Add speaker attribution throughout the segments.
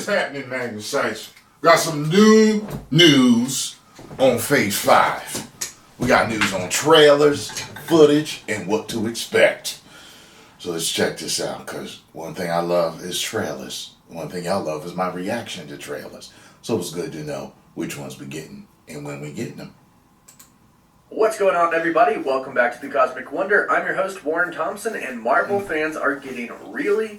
Speaker 1: is happening, Magnus sites? Got some new news on Phase 5. We got news on trailers, footage, and what to expect. So let's check this out, because one thing I love is trailers. One thing I love is my reaction to trailers. So it's good to know which ones we're getting and when we're getting them.
Speaker 2: What's going on, everybody? Welcome back to The Cosmic Wonder. I'm your host, Warren Thompson, and Marvel fans are getting really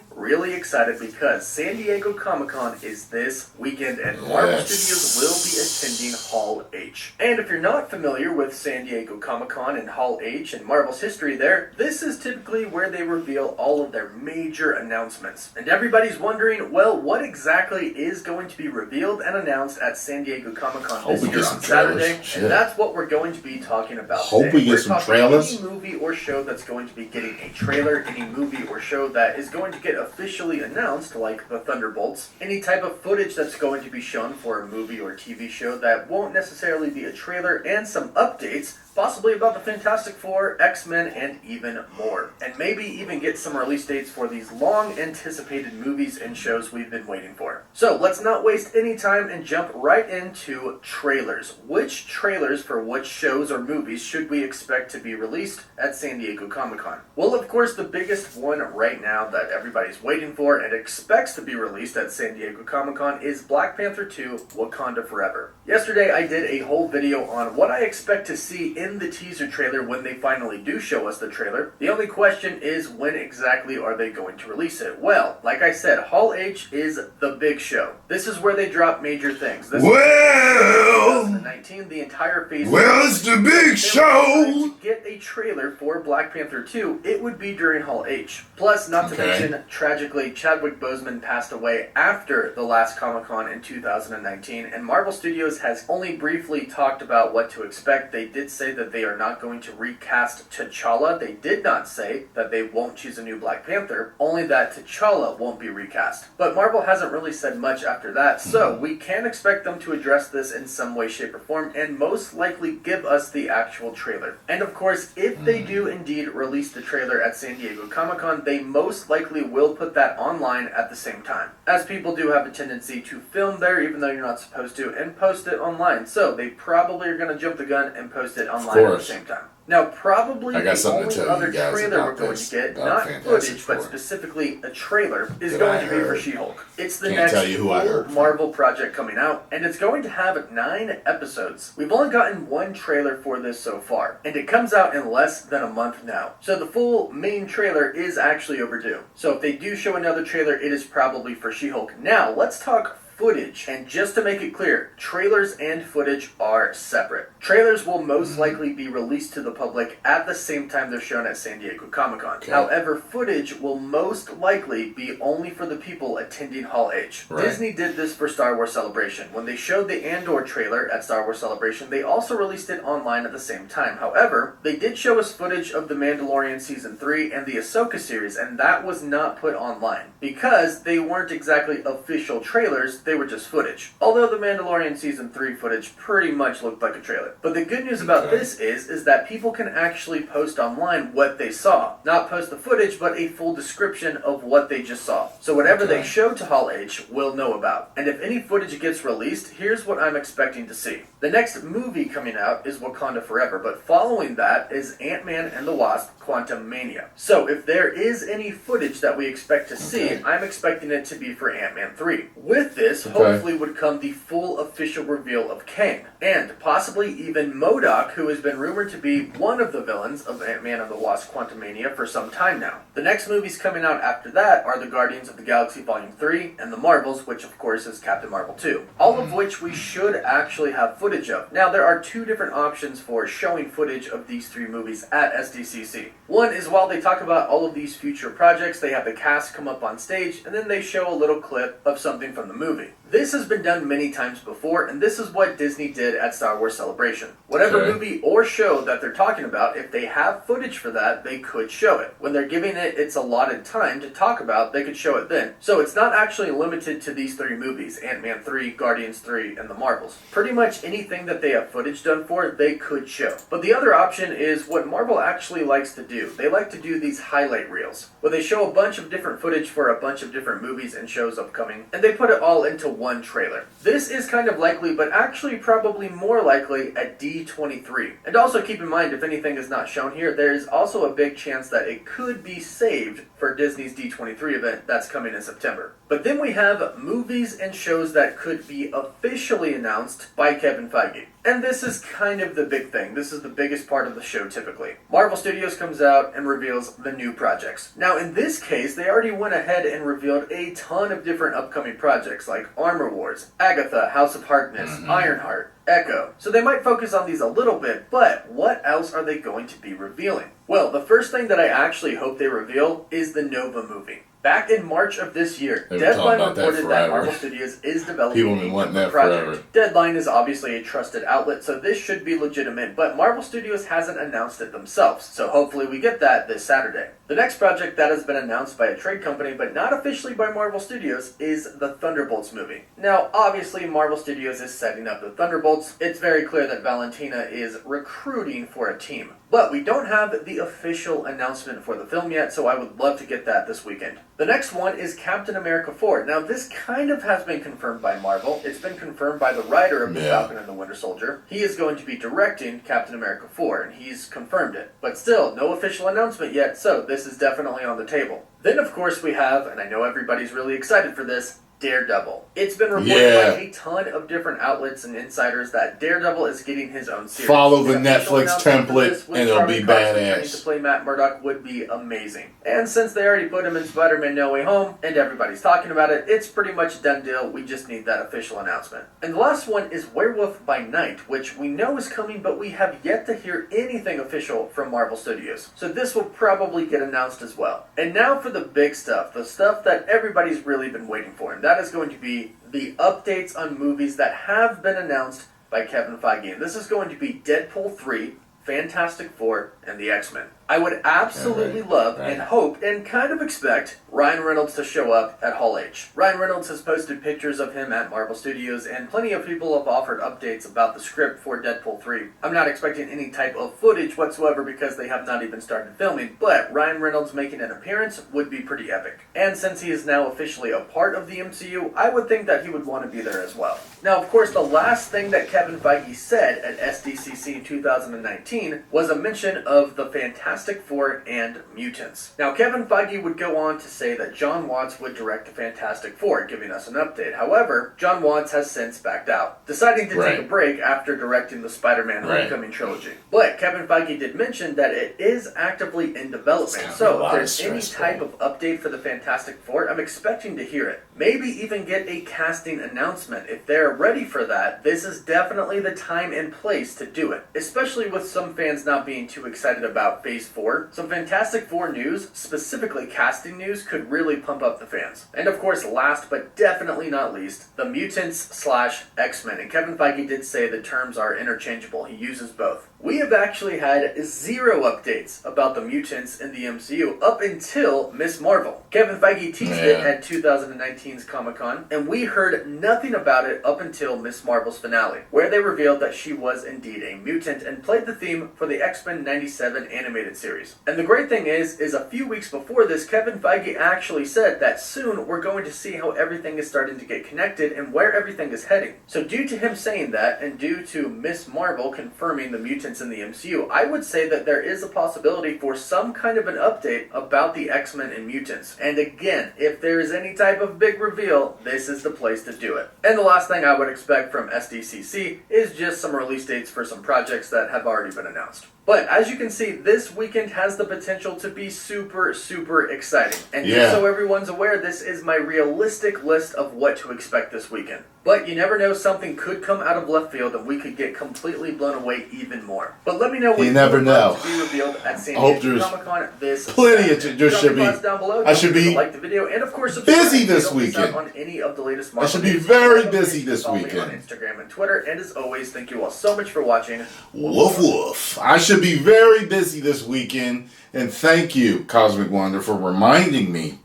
Speaker 2: excited because San Diego Comic-Con is this weekend, and Marvel Studios will be attending Hall H. And if you're not familiar with San Diego Comic-Con and Hall H and Marvel's history there, this is typically where they reveal all of their major announcements. And everybody's wondering, well, what exactly is going to be revealed and announced at San Diego Comic-Con this year on Saturday? And that's what we're going to be talking about
Speaker 1: Hope
Speaker 2: today.
Speaker 1: we get some trailers.
Speaker 2: Any movie or show that's going to be getting a trailer, any movie or show that is going to get officially announced, like the Thunderbolts, any type of footage that's going to be shown for a movie or TV show that won't necessarily be a trailer, and some updates, possibly about the Fantastic Four, X-Men, and even more. And maybe even get some release dates for these long-anticipated movies and shows we've been waiting for. So let's not waste any time and jump right into trailers. Which trailers for which shows or movies should we expect to be released at San Diego Comic-Con? Well, of course, the biggest one right now that everybody's waiting for and expects to be released at San Diego Comic-Con is Black Panther 2: Wakanda Forever. Yesterday, I did a whole video on what I expect to see in the teaser trailer when they finally do show us the trailer. The only question is, when exactly are they going to release it? Well, like I said, Hall H is the big show. This is where they drop major things. This is 2019, the entire phase.
Speaker 1: Well, it's the big show!
Speaker 2: To get a trailer for Black Panther 2, it would be during Hall H. Plus, not to mention, tragically, Chadwick Boseman passed away after the last Comic-Con in 2019, and Marvel Studios has only briefly talked about what to expect. They did say that they are not going to recast T'Challa. They did not say that they won't choose a new Black Panther, only that T'Challa won't be recast. But Marvel hasn't really said much after that, so we can expect them to address this in some way, shape, or form, and most likely give us the actual trailer. And of course, if they do indeed release the trailer at San Diego Comic-Con, they most likely will put that online at the same time, as people do have a tendency to film there even though you're not supposed to, and post it online. So they probably are going to jump the gun and post it online at the same time. Now, probably the only other trailer we're going to get, not footage, but specifically a trailer, is going to be for She-Hulk. It's the next full Marvel project coming out, and it's going to have 9 episodes. We've only gotten one trailer for this so far, and it comes out in less than a month now. So the full main trailer is actually overdue. So if they do show another trailer, it is probably for She-Hulk. Now, let's talk footage. And just to make it clear, trailers and footage are separate. Trailers will most likely be released to the public at the same time they're shown at San Diego Comic-Con. Okay. However, footage will most likely be only for the people attending Hall H. Right. Disney did this for Star Wars Celebration. When they showed the Andor trailer at Star Wars Celebration, they also released it online at the same time. However, they did show us footage of The Mandalorian Season 3 and the Ahsoka series, and that was not put online because they weren't exactly official trailers. They were just footage. Although The Mandalorian Season 3 footage pretty much looked like a trailer. But the good news about this is that people can actually post online what they saw. Not post the footage, but a full description of what they just saw. So whatever they show to Hall H, we'll know about. And if any footage gets released, here's what I'm expecting to see. The next movie coming out is Wakanda Forever, but following that is Ant-Man and the Wasp: Quantumania. So if there is any footage that we expect to see, I'm expecting it to be for Ant-Man 3. With this, hopefully would come the full official reveal of Kang, and possibly even MODOK, who has been rumored to be one of the villains of Ant-Man and the Wasp: Quantumania for some time now. The next movies coming out after that are the Guardians of the Galaxy Volume 3 and the Marvels, which of course is Captain Marvel 2. All of which we should actually have footage of. Now, there are 2 different options for showing footage of these 3 movies at SDCC. One is while they talk about all of these future projects, they have the cast come up on stage, and then they show a little clip of something from the movie. This has been done many times before, and this is what Disney did at Star Wars Celebration. Whatever movie or show that they're talking about, if they have footage for that, they could show it. When they're giving it its allotted time to talk about, they could show it then. So it's not actually limited to these 3 movies, Ant-Man 3, Guardians 3, and the Marvels. Pretty much anything that they have footage done for, they could show. But the other option is what Marvel actually likes to to do. They like to do these highlight reels, where they show a bunch of different footage for a bunch of different movies and shows upcoming, and they put it all into one trailer. This is kind of likely, but actually probably more likely at D23. And also keep in mind, if anything is not shown here, there is also a big chance that it could be saved for Disney's D23 event that's coming in September. But then we have movies and shows that could be officially announced by Kevin Feige. And this is kind of the big thing. This is the biggest part of the show typically. Marvel Studios comes out and reveals the new projects. Now in this case, they already went ahead and revealed a ton of different upcoming projects like Armor Wars, Agatha, House of Harkness, Ironheart, Echo. So they might focus on these a little bit, but what else are they going to be revealing? Well, the first thing that I actually hope they reveal is the Nova movie. Back in March of this year, Deadline reported that Marvel Studios is developing a Nova project. Deadline is obviously a trusted outlet, so this should be legitimate, but Marvel Studios hasn't announced it themselves, so hopefully we get that this Saturday. The next project that has been announced by a trade company, but not officially by Marvel Studios, is the Thunderbolts movie. Now, obviously, Marvel Studios is setting up the Thunderbolts. It's very clear that Valentina is recruiting for a team. But we don't have the official announcement for the film yet, so I would love to get that this weekend. The next one is Captain America 4. Now, this kind of has been confirmed by Marvel. It's been confirmed by the writer of The Falcon and the Winter Soldier. He is going to be directing Captain America 4, and he's confirmed it. But still, no official announcement yet, so this is definitely on the table. Then, of course, we have, and I know everybody's really excited for this, Daredevil. It's been reported by a ton of different outlets and insiders that Daredevil is getting his own series.
Speaker 1: Follow the Netflix template and it'll be badass.
Speaker 2: To play Matt Murdock would be amazing. And since they already put him in Spider-Man No Way Home and everybody's talking about it, it's pretty much a done deal. We just need that official announcement. And the last one is Werewolf by Night, which we know is coming, but we have yet to hear anything official from Marvel Studios. So this will probably get announced as well. And now for the big stuff, the stuff that everybody's really been waiting for, and that is going to be the updates on movies that have been announced by Kevin Feige. And this is going to be Deadpool 3, Fantastic Four, and the X-Men. I would absolutely love and hope and kind of expect Ryan Reynolds to show up at Hall H. Ryan Reynolds has posted pictures of him at Marvel Studios, and plenty of people have offered updates about the script for Deadpool 3. I'm not expecting any type of footage whatsoever because they have not even started filming, but Ryan Reynolds making an appearance would be pretty epic. And since he is now officially a part of the MCU, I would think that he would want to be there as well. Now, of course, the last thing that Kevin Feige said at SDCC in 2019 was a mention of the Fantastic Four and Mutants. Now, Kevin Feige would go on to say that John Watts would direct the Fantastic Four, giving us an update. However, John Watts has since backed out, deciding to take a break after directing the Spider-Man Homecoming trilogy. But Kevin Feige did mention that it is actively in development, so if there's any type of update for the Fantastic Four, I'm expecting to hear it. Maybe even get a casting announcement. If they're ready for that, this is definitely the time and place to do it, especially with some fans not being too excited about Phase 4. Some Fantastic Four news, specifically casting news, could really pump up the fans. And of course, last but definitely not least, the Mutants/X-Men. And Kevin Feige did say the terms are interchangeable. He uses both. We have actually had 0 updates about the mutants in the MCU up until Ms. Marvel. Kevin Feige teased it at 2019's Comic-Con, and we heard nothing about it up until Ms. Marvel's finale, where they revealed that she was indeed a mutant and played the theme for the X-Men 97 animated series. And the great thing is a few weeks before this, Kevin Feige actually said that soon we're going to see how everything is starting to get connected and where everything is heading. So due to him saying that, and due to Ms. Marvel confirming the mutants in the MCU, I would say that there is a possibility for some kind of an update about the X-Men and mutants. And again, if there is any type of big reveal, this is the place to do it. And the last thing I would expect from SDCC is just some release dates for some projects that have already been announced. But as you can see, this weekend has the potential to be super, super exciting. And just so everyone's aware, this is my realistic list of what to expect this weekend. But you never know, something could come out of left field and we could get completely blown away even more. But let me know what you would love to be revealed at San Diego Comic-Con this
Speaker 1: plenty
Speaker 2: Saturday.
Speaker 1: of there should be.
Speaker 2: Down below.
Speaker 1: I should be
Speaker 2: like the video and of course
Speaker 1: busy this weekend.
Speaker 2: On any of the latest
Speaker 1: I should be
Speaker 2: news.
Speaker 1: very busy this
Speaker 2: Follow me
Speaker 1: weekend.
Speaker 2: on Instagram and Twitter. And as always, thank you all so much for watching.
Speaker 1: Woof woof. I should be very busy this weekend, and thank you, Cosmic Wonder, for reminding me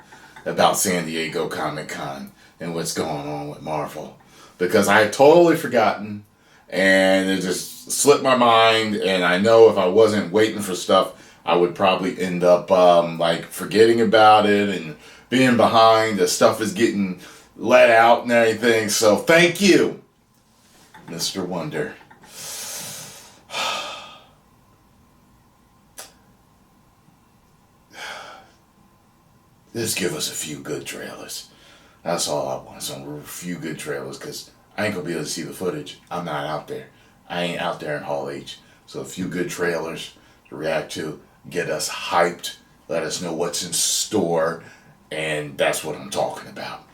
Speaker 1: about San Diego Comic-Con and what's going on with Marvel. Because I had totally forgotten, and it just slipped my mind, and I know if I wasn't waiting for stuff, I would probably end up like forgetting about it and being behind. The stuff is getting let out and everything. So thank you, Mr. Wonder. Just give us a few good trailers. That's all I want. Some few good trailers, because I ain't going to be able to see the footage. I'm not out there. I ain't out there in Hall H. So a few good trailers to react to, get us hyped, let us know what's in store, and that's what I'm talking about.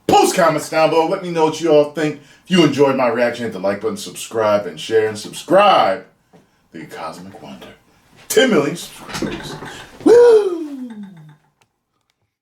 Speaker 1: Post comments down below. Let me know what you all think. If you enjoyed my reaction, hit the like button, subscribe, and share. And subscribe to The Cosmic Wonder. 10 million subscribers. Woo!